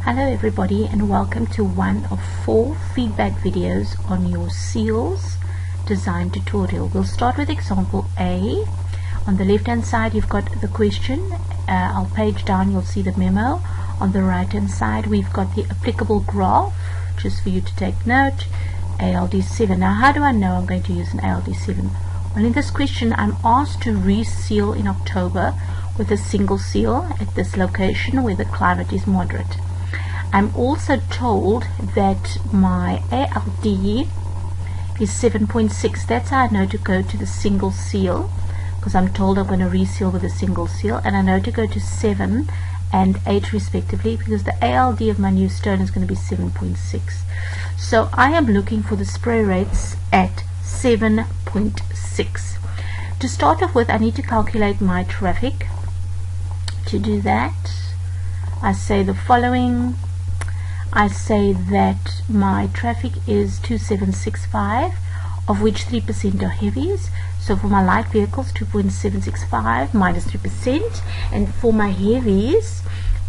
Hello everybody, and welcome to one of 4 feedback videos on your seals design tutorial. We'll start with example A. On the left hand side you've got the question. I'll page down, you'll see the memo. On the right hand side we've got the applicable graph, just for you to take note. ALD7. Now how do I know I'm going to use an ALD7? Well, in this question I'm asked to reseal in October with a single seal at this location where the climate is moderate. I'm also told that my ALD is 7.6. That's how I know to go to the single seal, because I'm told I'm going to reseal with a single seal, and I know to go to 7 and 8 respectively, because the ALD of my new stone is going to be 7.6. So I am looking for the spray rates at 7.6. To start off with, I need to calculate my traffic. To do that, I say the following. I say that my traffic is 2765, of which 3% are heavies. So for my light vehicles, 2.765 minus 3%, and for my heavies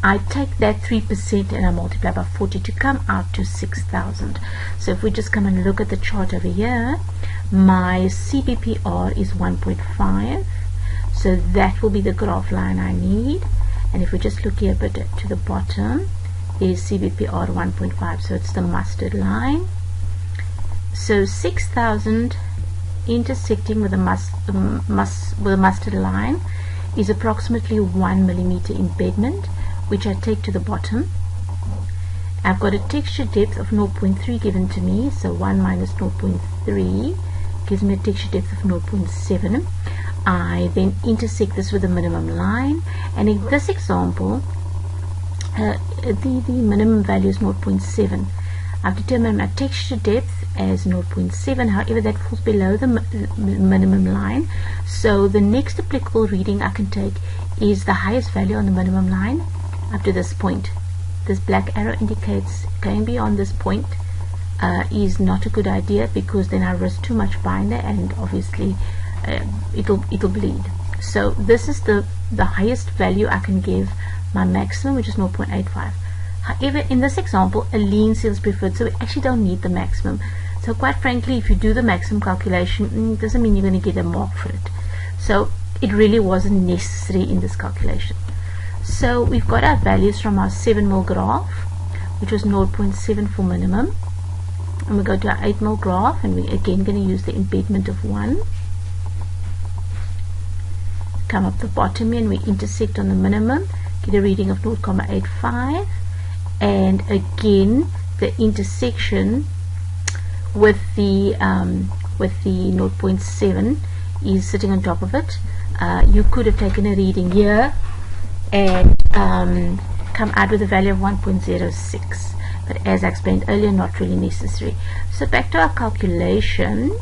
I take that 3% and I multiply by 40 to come out to 6,000. So if we just come and look at the chart over here, my CBPR is 1.5, so that will be the graph line I need. And if we just look here a bit to the bottom, is CBPR 1.5, so it's the mustard line. So 6,000 intersecting with the mustard line is approximately 1 millimeter embedment, which I take to the bottom. I've got a texture depth of 0.3 given to me, so 1 minus 0.3 gives me a texture depth of 0.7. I then intersect this with the minimum line, and in this example the minimum value is 0.7. I've determined my texture depth as 0.7, however that falls below the minimum line, so the next applicable reading I can take is the highest value on the minimum line up to this point. This black arrow indicates going beyond this point is not a good idea, because then I risk too much binder and obviously it'll bleed. So this is the highest value I can give my maximum, which is 0.85. However, in this example, a lean seal is preferred, so we actually don't need the maximum. So quite frankly, if you do the maximum calculation, it doesn't mean you're going to get a mark for it. So it really wasn't necessary in this calculation. So we've got our values from our 7 mil graph, which was 0.7 for minimum, and we go to our 8 mil graph, and we're again going to use the embedment of 1. Come up the bottom here and we intersect on the minimum, get a reading of 0.85, and again the intersection with the 0.7 is sitting on top of it. You could have taken a reading here and come out with a value of 1.06, but as I explained earlier, not really necessary. So back to our calculation,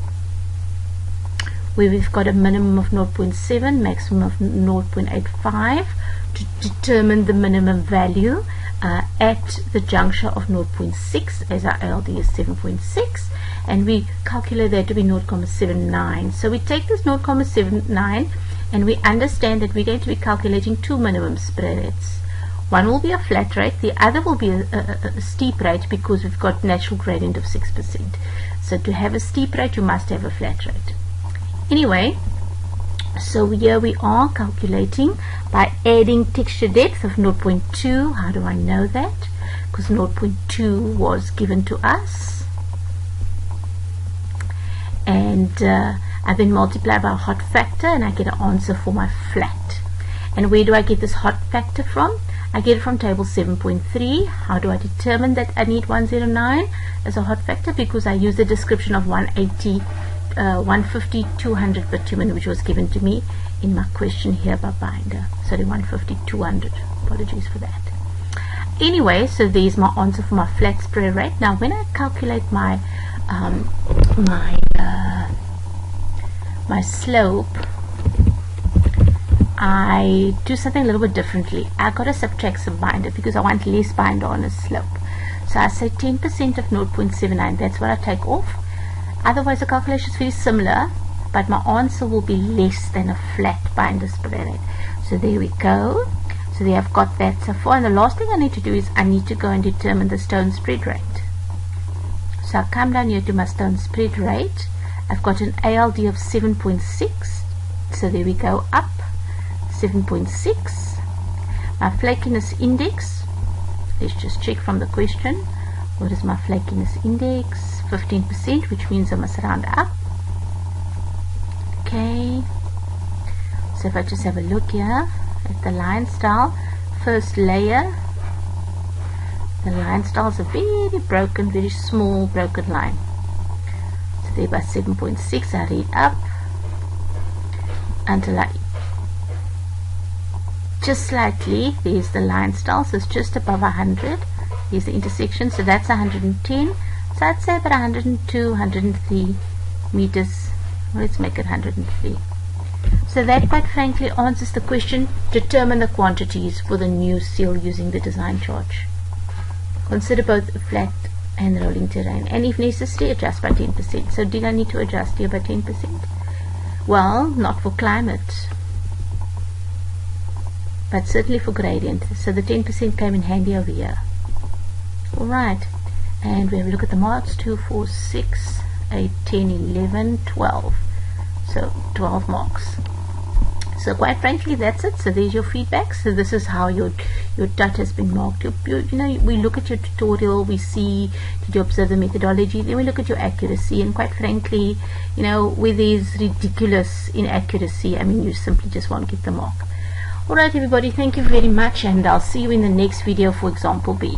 where we've got a minimum of 0.7, maximum of 0.85 to determine the minimum value at the juncture of 0.6, as our ALD is 7.6, and we calculate that to be 0.79. So we take this 0.79 and we understand that we're going to be calculating 2 minimum spray rates. One will be a flat rate, the other will be a steep rate, because we've got natural gradient of 6%. So to have a steep rate you must have a flat rate. Anyway, so here we are calculating by adding texture depth of 0.2. How do I know that? Because 0.2 was given to us, and I then multiply by a hot factor and I get an answer for my flat. And where do I get this hot factor from? I get it from table 7.3. How do I determine that I need 109 as a hot factor? Because I use the description of 180, 150, 200 bitumen, which was given to me in my question here by binder. Sorry, 150, 200. Apologies for that. Anyway, so there's my answer for my flat spray rate. Now when I calculate my my slope, I do something a little bit differently. I got to subtract some binder because I want less binder on a slope. So I say 10% of 0.79, that's what I take off. Otherwise the calculation is very similar, but my answer will be less than a flat binder spray rate. So there we go. So So there I've got that so far, and the last thing I need to do is I need to go and determine the stone spread rate. So I come down here to my stone spread rate. I've got an ALD of 7.6, so there we go, up 7.6. My flakiness index, let's just check from the question, what is my flakiness index? 15%, which means I must round up. Okay, so if I just have a look here at the line style, first layer, the line style is a very broken, very small broken line. So there by 7.6 I read up until I just slightly, there's the line style, so it's just above 100. Here's the intersection, so that's 110. So I'd say about 102, 103 meters. Let's make it 103. So that quite frankly answers the question, determine the quantities for the new seal using the design charge. Consider both flat and rolling terrain, and if necessary adjust by 10%. So did I need to adjust here by 10%? Well, not for climate, but certainly for gradient. So the 10% came in handy over here. Alright, and we have a look at the marks, 2, 4, 6, 8, 10, 11, 12. So 12 marks. So quite frankly that's it. So there's your feedback. So this is how your dot has been marked. You know, we look at your tutorial, we see, did you observe the methodology, then we look at your accuracy, and quite frankly, you know, where there's ridiculous inaccuracy, I mean, you simply just won't get the mark. Alright everybody, thank you very much, and I'll see you in the next video for example B.